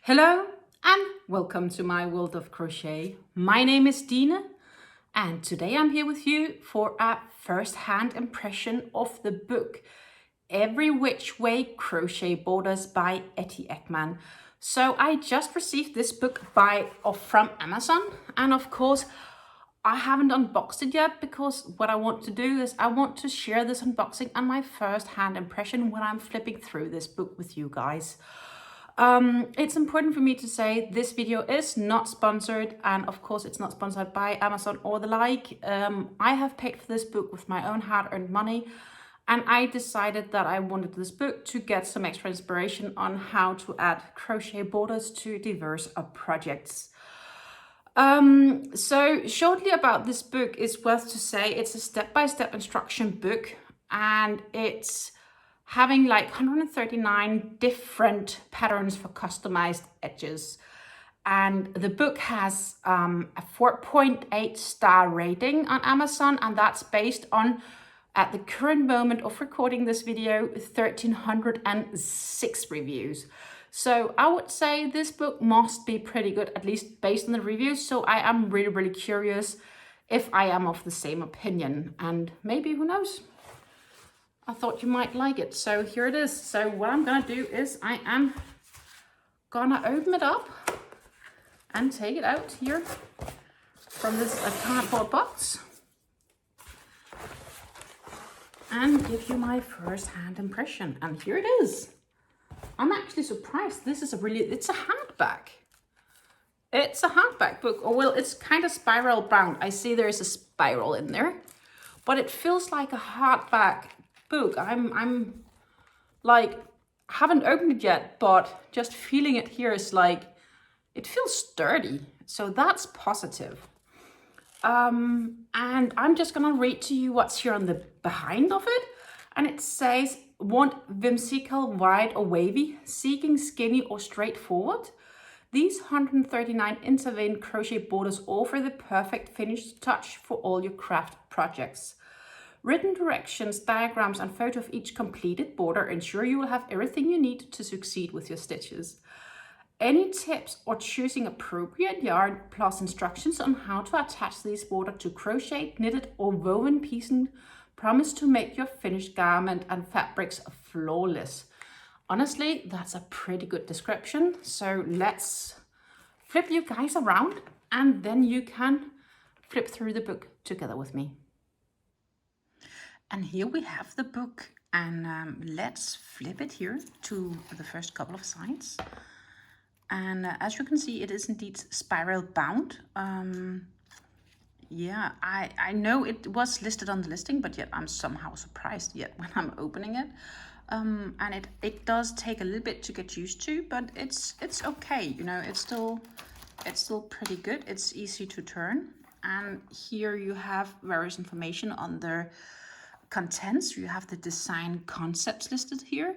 Hello and welcome to my world of crochet. My name is Dina and today I'm here with you for a first-hand impression of the book Every Which Way Crochet Borders by Etty Ekman. So I just received this book from Amazon, and of course I haven't unboxed it yet because what I want to do is I want to share this unboxing and my first-hand impression when I'm flipping through this book with you guys. It's important for me to say this video is not sponsored, and of course it's not sponsored by Amazon or the like. I have paid for this book with my own hard-earned money, and I decided that I wanted this book to get some extra inspiration on how to add crochet borders to diverse projects. So shortly about this book is worth to say it's a step-by-step instruction book, and it's having like 139 different patterns for customized edges. And the book has a 4.8 star rating on Amazon, and that's based on, at the current moment of recording this video, 1,306 reviews. So I would say this book must be pretty good, at least based on the reviews. So I am really curious if I am of the same opinion, and maybe, who knows? I thought you might like it. So here it is. So what I'm gonna do is I am gonna open it up and take it out here from this cardboard box and give you my first-hand impression. And here it is. I'm actually surprised. This is it's a hardback. It's a hardback book. Oh, well, it's kind of spiral bound. I see there's a spiral in there, but it feels like a hardback book. I'm like, haven't opened it yet, but just feeling it here is like, it feels sturdy. So that's positive. And I'm just gonna read to you what's here on the behind of it. And it says, want whimsical, wide or wavy, seeking skinny or straightforward? These 139 interwoven crochet borders offer the perfect finished touch for all your craft projects. Written directions, diagrams and photo of each completed border ensure you will have everything you need to succeed with your stitches. Any tips or choosing appropriate yarn, plus instructions on how to attach these borders to crochet, knitted or woven pieces promise to make your finished garment and fabrics flawless. Honestly, that's a pretty good description. So let's flip you guys around and then you can flip through the book together with me. And here we have the book, and let's flip it here to the first couple of sides. And as you can see, it is indeed spiral bound. Yeah, I know it was listed on the listing, but yet I'm somehow surprised yet when I'm opening it. And it does take a little bit to get used to, but it's okay. You know, it's still pretty good. It's easy to turn. And here you have various information on the contents. You have the design concepts listed here,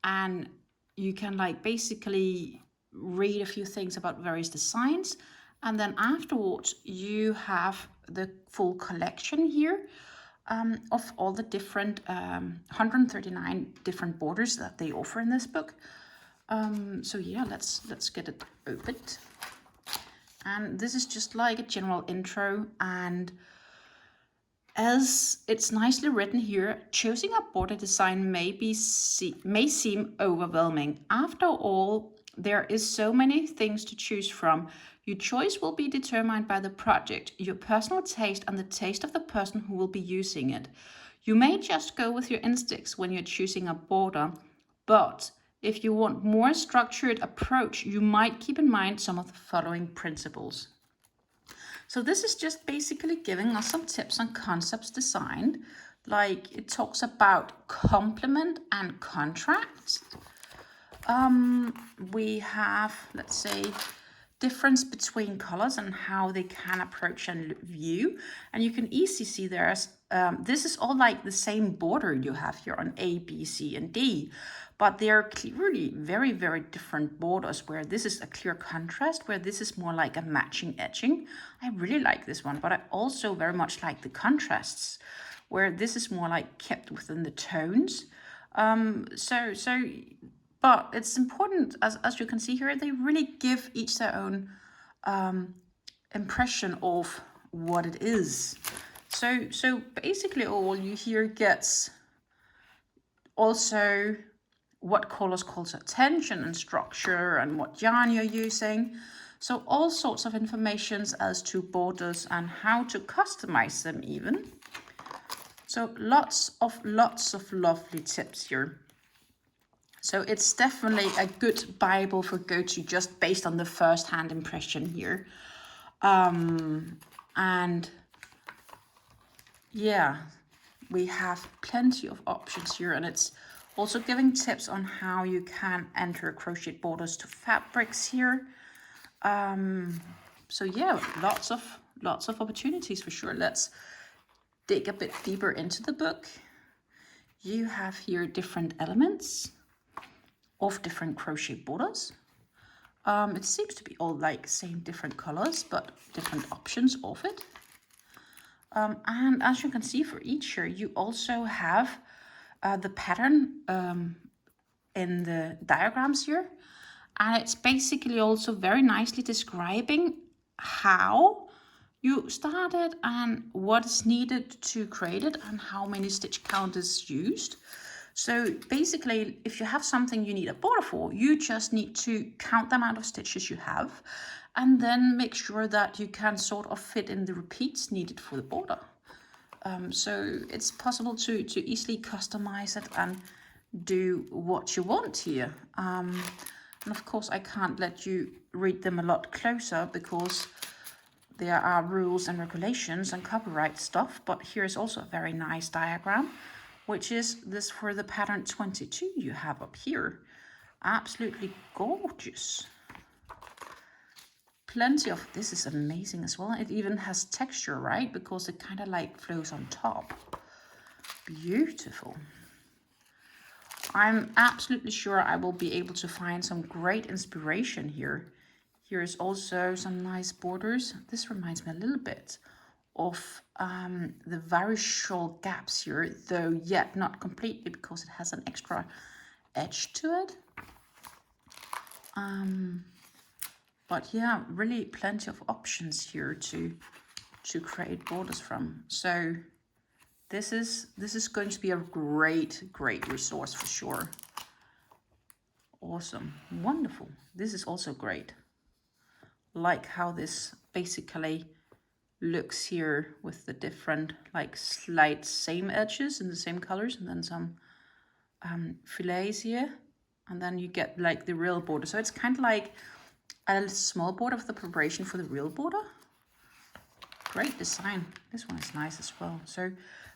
and you can like basically read a few things about various designs, and then afterwards you have the full collection here of all the different 139 different borders that they offer in this book. So yeah, let's get it opened. And this is just like a general intro, and as it's nicely written here, choosing a border design may seem overwhelming. After all, there is so many things to choose from. Your choice will be determined by the project, your personal taste, and the taste of the person who will be using it. You may just go with your instincts when you're choosing a border, but if you want more structured approach, you might keep in mind some of the following principles. So this is just basically giving us some tips on concepts designed. Like it talks about complement and contrast. We have, let's say, difference between colors and how they can approach and view. And you can easily see there's, this is all like the same border you have here on A, B, C, and D. But they're clearly very different borders, where this is a clear contrast, where this is more like a matching edging. I really like this one, but I also very much like the contrasts, where this is more like kept within the tones. So But it's important, as you can see here, they really give each their own impression of what it is. So basically all you here gets also what colors calls attention and structure and what yarn you're using. So all sorts of informations as to borders and how to customize them even. So lots of lovely tips here. So it's definitely a good Bible for go-to just based on the first-hand impression here. And yeah, we have plenty of options here, and it's also giving tips on how you can enter crochet borders to fabrics here. So yeah, lots of opportunities for sure. Let's dig a bit deeper into the book. You have here different elements of different crochet borders. It seems to be all like same different colors, but different options of it. And as you can see for each here, you also have the pattern in the diagrams here. And it's basically also very nicely describing how you started and what is needed to create it and how many stitch count is used. So basically, if you have something you need a border for, you just need to count the amount of stitches you have and then make sure that you can sort of fit in the repeats needed for the border. So it's possible to easily customize it and do what you want here. And of course, I can't let you read them a lot closer because there are rules and regulations and copyright stuff. But here's also a very nice diagram, which is this for the pattern 22 you have up here. Absolutely gorgeous. Plenty of, this is amazing as well. It even has texture, right? Because it kind of like flows on top. Beautiful. I'm absolutely sure I will be able to find some great inspiration here. Here is also some nice borders. This reminds me a little bit of the very short gaps here, though yet not completely because it has an extra edge to it. But yeah, really plenty of options here to create borders from. So this is going to be a great resource for sure. Awesome, wonderful. This is also great. Like how this basically looks here with the different like slight same edges in the same colors, and then some fillets here, and then you get like the real border. So it's kind of like a small border of the preparation for the real border. Great design. This one is nice as well. So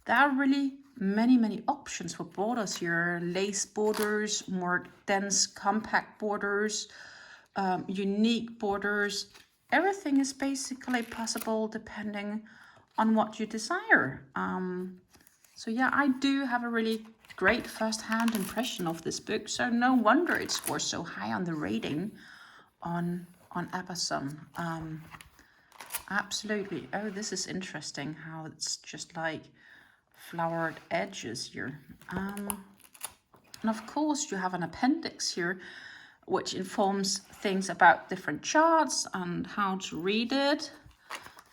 there are really many options for borders here. Lace borders, more dense compact borders, unique borders. Everything is basically possible depending on what you desire. So yeah, I do have a really great first-hand impression of this book. So no wonder it scores so high on the rating on Amazon. Absolutely. Oh, this is interesting how it's just like flowered edges here. And of course you have an appendix here which informs things about different charts and how to read it,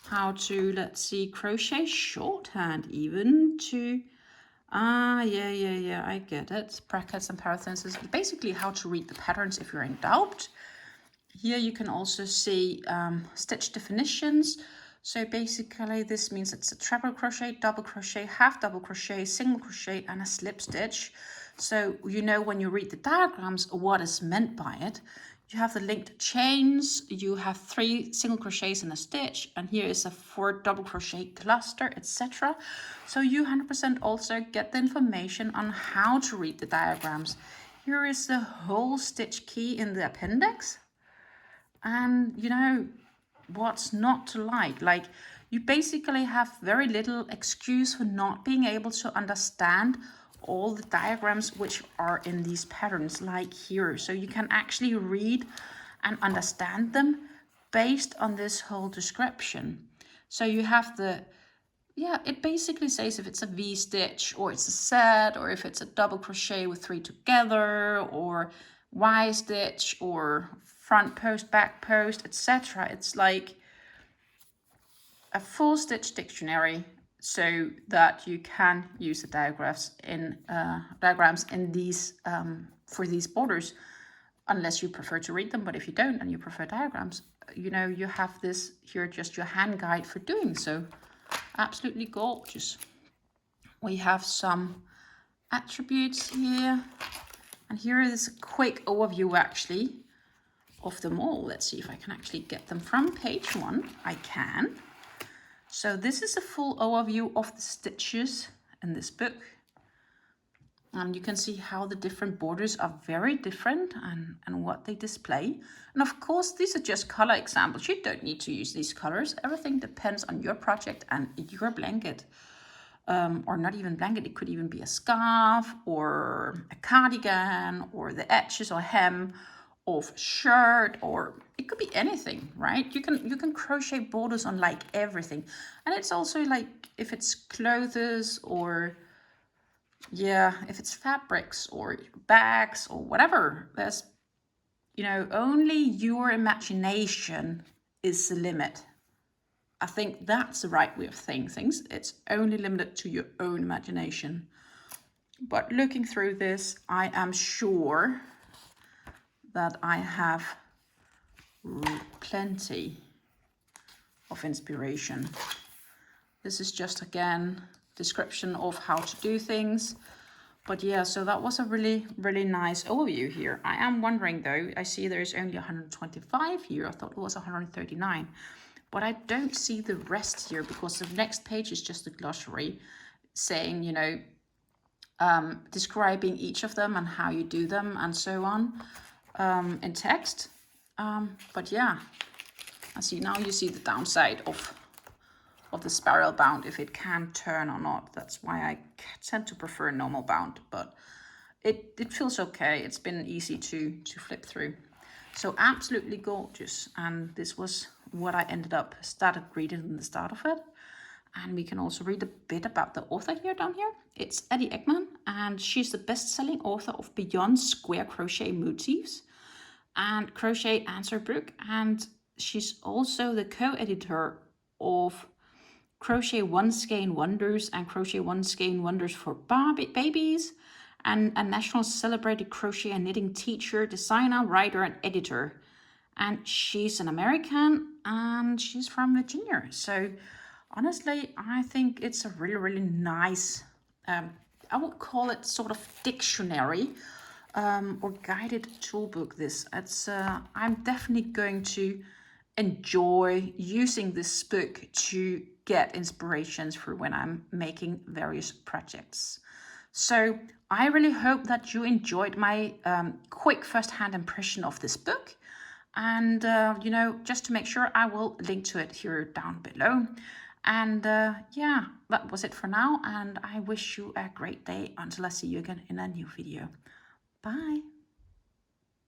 how to, let's see, crochet shorthand even to, yeah, I get it. Brackets and parentheses, basically how to read the patterns if you're in doubt. Here you can also see stitch definitions. So basically this means it's a treble crochet, double crochet, half double crochet, single crochet and a slip stitch. So you know when you read the diagrams what is meant by it. You have the linked chains, you have 3 single crochets in a stitch, and here is a 4 double crochet cluster, etc. So you 100% also get the information on how to read the diagrams. Here is the whole stitch key in the appendix. And you know what's not to like you basically have very little excuse for not being able to understand all the diagrams which are in these patterns like here. So you can actually read and understand them based on this whole description. So you have the, yeah, it basically says if it's a V stitch or it's a set, or if it's a double crochet with 3 together, or Y stitch or front post, back post, etc. It's like a full stitch dictionary, so that you can use the diagrams in these for these borders, unless you prefer to read them. But if you don't and you prefer diagrams, you know, you have this here, just your hand guide for doing so. Absolutely gorgeous. We have some attributes here, and here is a quick overview actually of them all. Let's see if I can actually get them from page 1. I can. So this is a full overview of the stitches in this book. And you can see how the different borders are very different and what they display. And of course, these are just color examples. You don't need to use these colors. Everything depends on your project and your blanket. Or not even blanket, it could even be a scarf or a cardigan or the edges or hem of a shirt, or it could be anything, right? You can crochet borders on like everything. And it's also like if it's clothes or yeah, if it's fabrics or bags or whatever, there's, you know, only your imagination is the limit. I think that's the right way of saying things. It's only limited to your own imagination. But looking through this, I am sure that I have plenty of inspiration. This is just, again, description of how to do things. But yeah, so that was a really, really nice overview here. I am wondering though, I see there's only 125 here. I thought it was 139. But I don't see the rest here, because the next page is just a glossary saying, you know, describing each of them and how you do them and so on in text. But yeah, I see now you see the downside of the spiral bound, if it can turn or not. That's why I tend to prefer normal bound, but it feels okay. It's been easy to flip through. So absolutely gorgeous. And this was what I started reading in the start of it. And we can also read a bit about the author here down here. It's Eddy Eggman, and she's the best-selling author of Beyond Square Crochet Motifs and Crochet Answer Book. And she's also the co-editor of Crochet One Skein Wonders and Crochet One Skein Wonders for Babies, and a national celebrated crochet and knitting teacher, designer, writer, and editor. And she's an American, and she's from Virginia. So honestly, I think it's a really, really nice, I would call it sort of dictionary or guided tool book. It's I'm definitely going to enjoy using this book to get inspirations for when I'm making various projects. So I really hope that you enjoyed my quick first-hand impression of this book. And, you know, just to make sure, I will link to it here down below. And yeah, that was it for now. And I wish you a great day until I see you again in a new video. Bye.